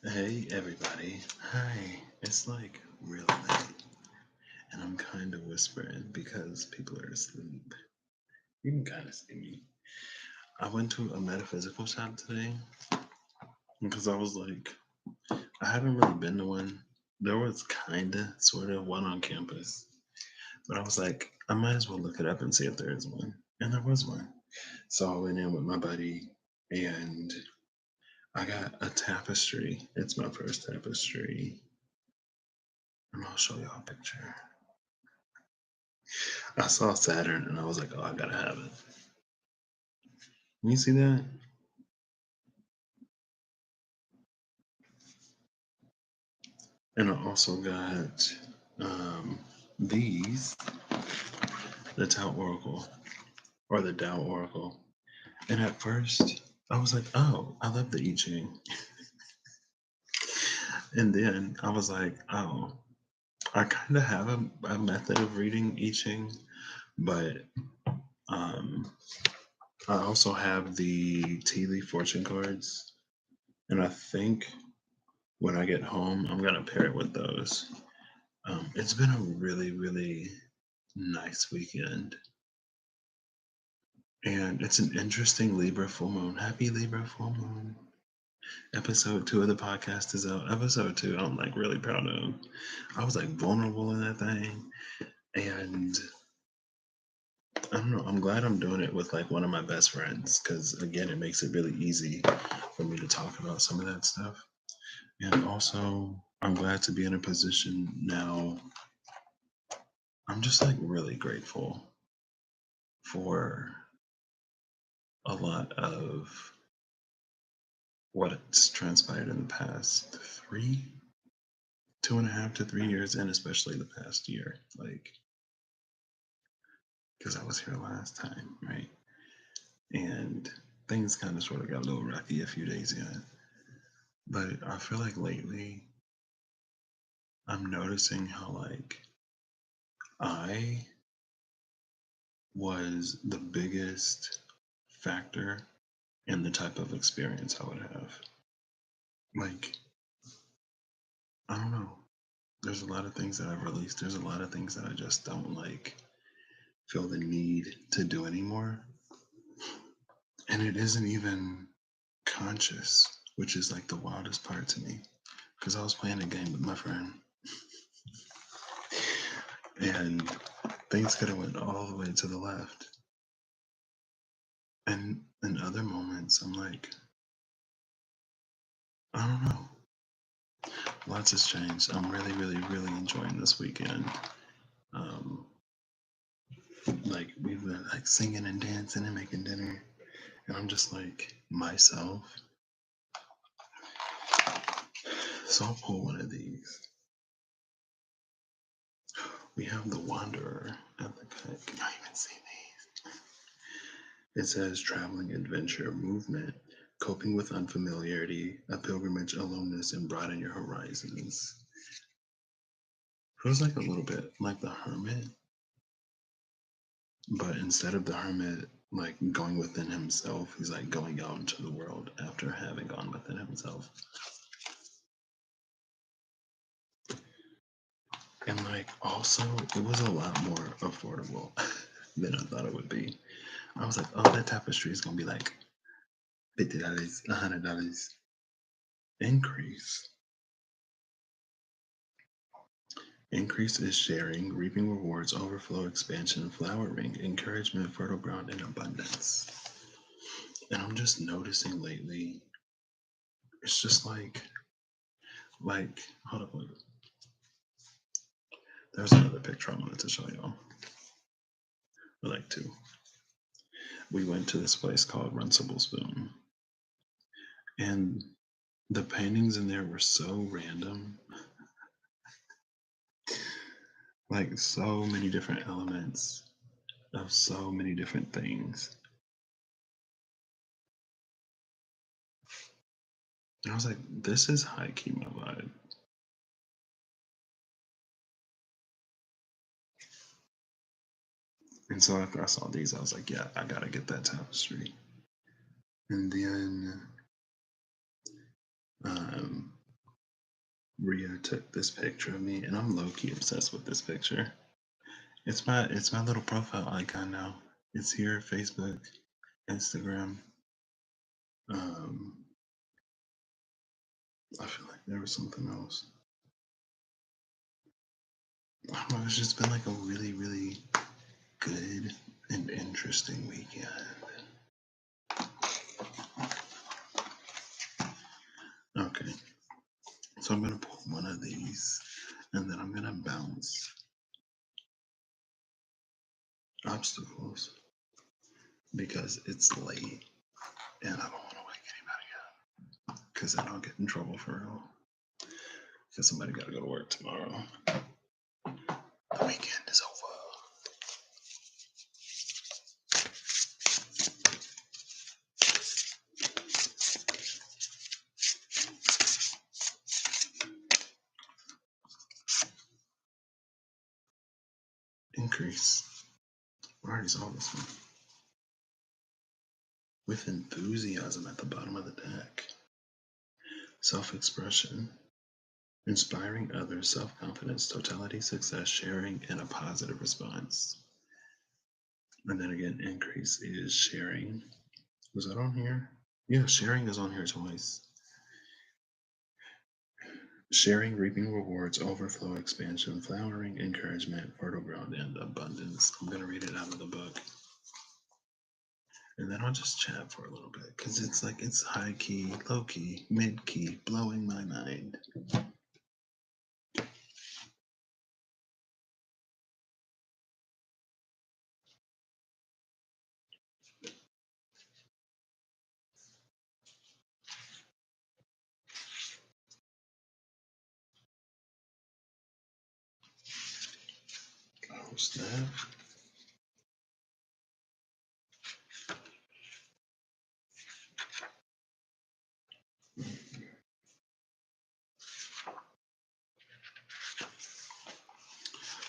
Hey everybody. Hi. It's like really late and I'm kind of whispering because people are asleep. You can kind of see me. I went to a metaphysical shop today because I was like, I haven't really been to one. There was kind of, sort of one on campus, but I was like, I might as well look it up and see if there is one. And there was one. So I went in with my buddy and I got a tapestry. It's my first tapestry. And I'll show y'all a picture. I saw Saturn and I was like, oh, I gotta have it. You see that? And I also got these, the Tao Oracle or the Tao Oracle. And at first, I was like, oh, I love the I Ching. And then I was like, oh, I kind of have a method of reading I Ching, but um, I also have the tea leaf fortune cards. And I think when I get home, I'm going to pair it with those. It's been a really, really nice weekend. And it's an interesting Libra full moon. Happy Libra full moon. Episode 2 of the podcast is out. Episode 2, I'm like really proud of. I was like vulnerable in that thing. And I don't know, I'm glad I'm doing it with like one of my best friends because, again, it makes it really easy for me to talk about some of that stuff. And also, I'm glad to be in a position now. I'm just like really grateful for a lot of what's transpired in the past 2.5 to 3 years, and especially the past year. Like, because I was here last time, right? And things kind of sort of got a little rocky a few days ago. But I feel like lately I'm noticing how, like, I was the biggest factor in the type of experience I would have. Like, I don't know. There's a lot of things that I've released. There's a lot of things that I just don't like feel the need to do anymore. And it isn't even conscious, which is like the wildest part to me. Because I was playing a game with my friend, and things could have went all the way to the left. And in other moments, I'm like, I don't know. Lots has changed. I'm really, really, really enjoying this weekend. Um, like we've been like singing and dancing and making dinner, and I'm just like myself. So I'll pull one of these. We have the Wanderer at the cut. Can y'all even see these? It says traveling adventure, movement, coping with unfamiliarity, a pilgrimage, aloneness, and broaden your horizons. Feels like a little bit like the Hermit, but instead of the Hermit like going within himself, he's like going out into the world after having gone within himself. And like also, it was a lot more affordable than I thought it would be. I was like, oh, that tapestry is gonna be like $50, $100 increase. Increase is sharing, reaping rewards, overflow, expansion, flowering, encouragement, fertile ground, and abundance. And I'm just noticing lately, it's just like, hold up, wait. There's another picture I wanted to show y'all. Or like two. We went to this place called Runcible Spoon, and the paintings in there were so random. Like so many different elements of so many different things. And I was like, this is high key my vibe. And so after I saw these, I was like, yeah, I gotta get that tapestry. And then Rio took this picture of me, and I'm low key obsessed with this picture. It's my little profile icon now. It's here, Facebook, Instagram. Um, I feel like there was something else. I don't know. It's just been like a really, really good and interesting weekend. Okay, so I'm gonna pull one of these, and then I'm gonna bounce obstacles because it's late and I don't want to wake anybody up because then I'll get in trouble for real. Because somebody got to go to work tomorrow. The weekend is over. Increase. I already saw this one. With enthusiasm at the bottom of the deck. Self-expression. Inspiring others, self-confidence, totality, success, sharing, and a positive response. And then again, increase is sharing. Was that on here? Yeah, sharing is on here twice. Sharing, reaping rewards, overflow, expansion, flowering, encouragement, fertile ground, and abundance. I'm going to read it out of the book. And then I'll just chat for a little bit because it's like it's high key, low key, mid key, blowing my mind. Oh, snap.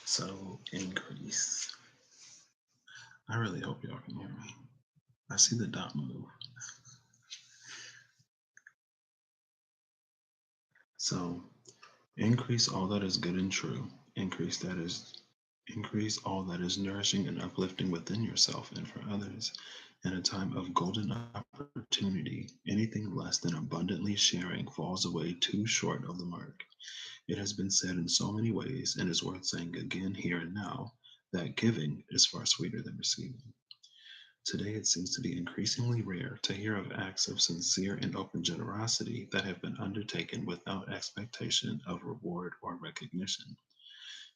So, increase. I really hope y'all can hear me. I see the dot move. So, increase all that is good and true. Increase all that is nourishing and uplifting within yourself and for others. In a time of golden opportunity, anything less than abundantly sharing falls away too short of the mark. It has been said in so many ways, and is worth saying again here and now, that giving is far sweeter than receiving. Today, it seems to be increasingly rare to hear of acts of sincere and open generosity that have been undertaken without expectation of reward or recognition.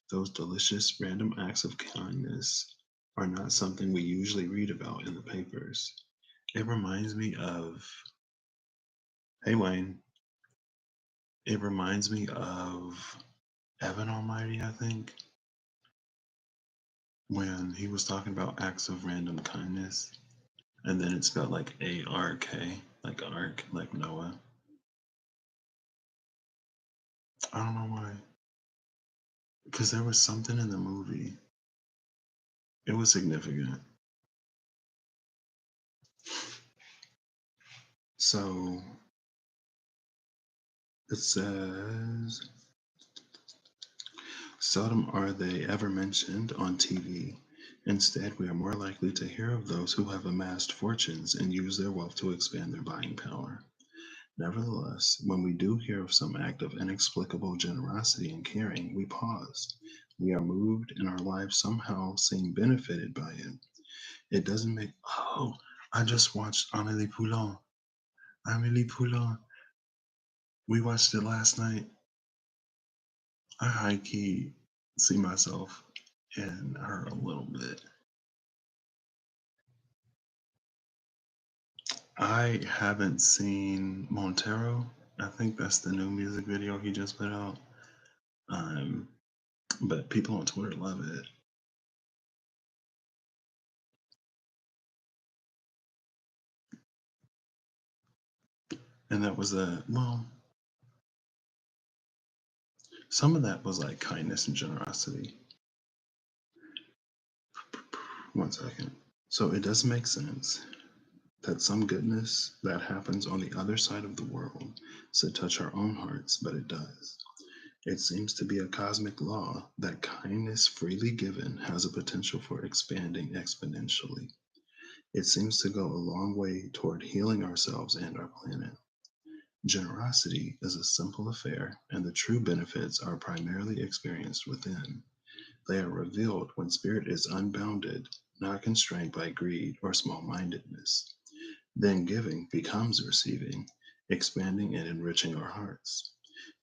Those delicious random acts of kindness are not something we usually read about in the papers. It reminds me of, hey Wayne, it reminds me of Evan Almighty, I think, when he was talking about acts of random kindness, and then it spelled like ARK, like Ark, like Noah. I don't know why. Because there was something in the movie. It was significant. So it says, seldom are they ever mentioned on TV. Instead, we are more likely to hear of those who have amassed fortunes and use their wealth to expand their buying power. Nevertheless, when we do hear of some act of inexplicable generosity and caring, we pause. We are moved and our lives somehow seem benefited by it. It doesn't make, oh, I just watched Amélie Poulain. Amélie Poulain. We watched it last night. I high key see myself in her a little bit. I haven't seen Montero. I think that's the new music video he just put out. Um, but people on Twitter love it. And that was well, some of that was like kindness and generosity. One second. So it does make sense that some goodness that happens on the other side of the world should touch our own hearts, but it does. It seems to be a cosmic law that kindness freely given has a potential for expanding exponentially. It seems to go a long way toward healing ourselves and our planet. Generosity is a simple affair, and the true benefits are primarily experienced within. They are revealed when spirit is unbounded, not constrained by greed or small mindedness. Then giving becomes receiving, expanding and enriching our hearts.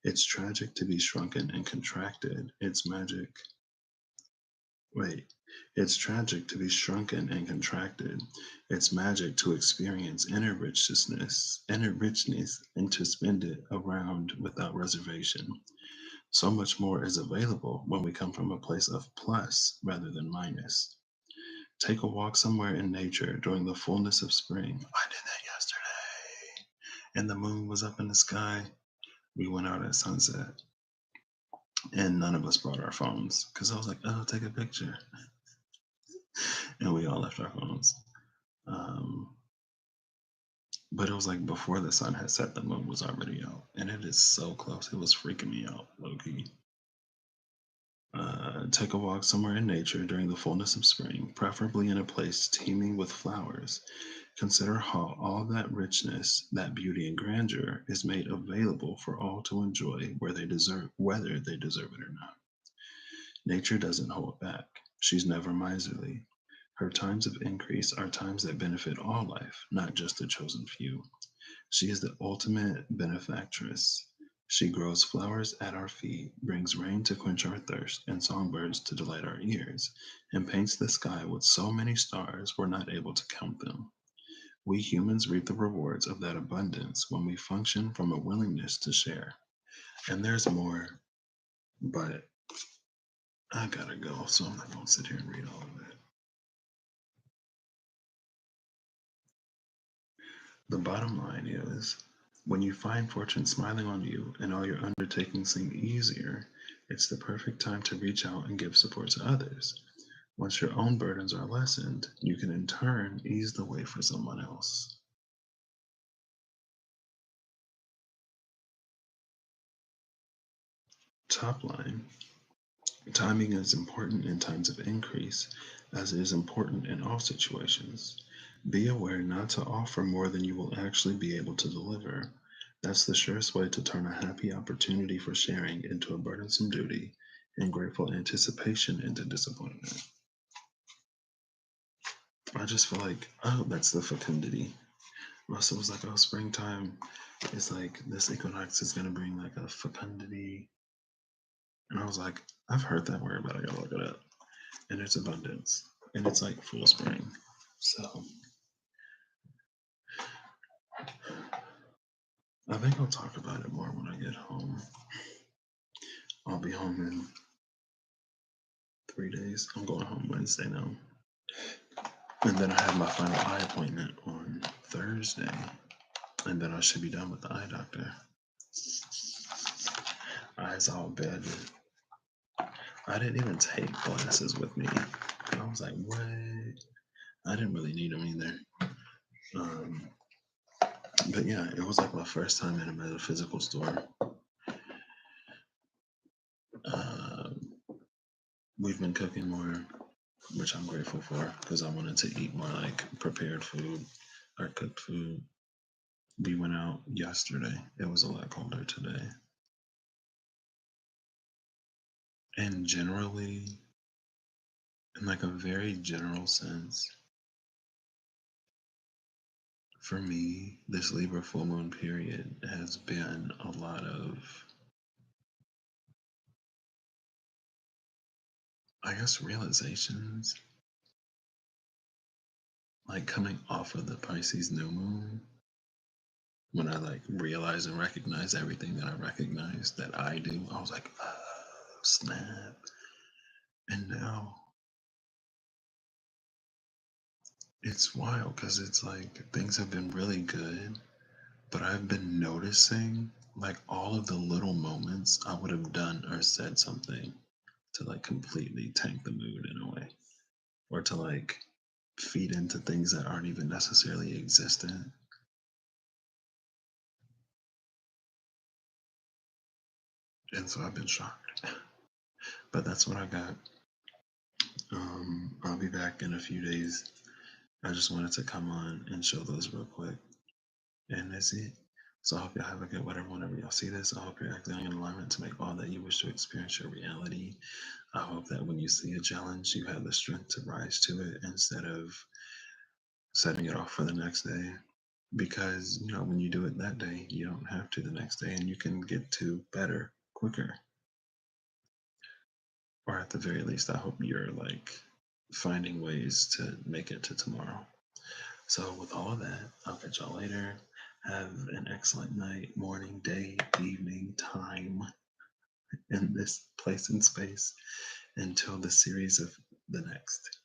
It's tragic to be shrunken and contracted. Wait, it's tragic to be shrunken and contracted. It's magic to experience inner richness, and to spend it around without reservation. So much more is available when we come from a place of plus rather than minus. Take a walk somewhere in nature during the fullness of spring. I did that yesterday. And the moon was up in the sky. We went out at sunset, and none of us brought our phones because I was like, oh, take a picture. And we all left our phones. Um, but it was like before the sun had set, the moon was already out. And it is so close. It was freaking me out, low key. Take a walk somewhere in nature during the fullness of spring, preferably in a place teeming with flowers. Consider how all that richness, that beauty and grandeur is made available for all to enjoy whether they deserve it or not. Nature doesn't hold back. She's never miserly. Her times of increase are times that benefit all life, not just the chosen few. She is the ultimate benefactress. She grows flowers at our feet, brings rain to quench our thirst, and songbirds to delight our ears, and paints the sky with so many stars we're not able to count them. We humans reap the rewards of that abundance when we function from a willingness to share. And there's more, but I gotta go, so I'm not gonna sit here and read all of it. The bottom line is when you find fortune smiling on you and all your undertakings seem easier, it's the perfect time to reach out and give support to others. Once your own burdens are lessened, you can in turn ease the way for someone else. Top line: timing is important in times of increase, as it is important in all situations. Be aware not to offer more than you will actually be able to deliver. That's the surest way to turn a happy opportunity for sharing into a burdensome duty and grateful anticipation into disappointment. I just feel like, oh, that's the fecundity. Russell was like, oh, springtime is like this equinox is going to bring like a fecundity. And I was like, I've heard that word, but I gotta look it up. And it's abundance, and it's like full spring. So I think I'll talk about it more when I get home. I'll be home in 3 days. I'm going home Wednesday now. And then I have my final eye appointment on Thursday. And then I should be done with the eye doctor. Eyes all bad. I didn't even take glasses with me. I was like, what? I didn't really need them either. Um, but yeah, it was like my first time in a metaphysical store. Uh, we've been cooking more, which I'm grateful for because I wanted to eat more like prepared food or cooked food. We went out yesterday. It was a lot colder today. And generally, in like a very general sense, for me, this Libra full moon period has been a lot of, I guess, realizations. Like coming off of the Pisces new moon, when I like realize and recognize everything that I recognize that I do, I was like, oh, snap. And now it's wild because it's like things have been really good, but I've been noticing like all of the little moments I would have done or said something to like completely tank the mood in a way, or to like feed into things that aren't even necessarily existent. And so I've been shocked. But that's what I got. I'll be back in a few days. I just wanted to come on and show those real quick. And that's it. So I hope y'all have a good whatever whenever y'all see this. I hope you're acting in alignment to make all that you wish to experience your reality. I hope that when you see a challenge, you have the strength to rise to it instead of setting it off for the next day. Because, when you do it that day, you don't have to the next day and you can get to better quicker. Or at the very least, I hope you're like finding ways to make it to tomorrow. So, with all of that, I'll catch y'all later. Have an excellent night, morning, day, evening, time in this place and space until the series of the next.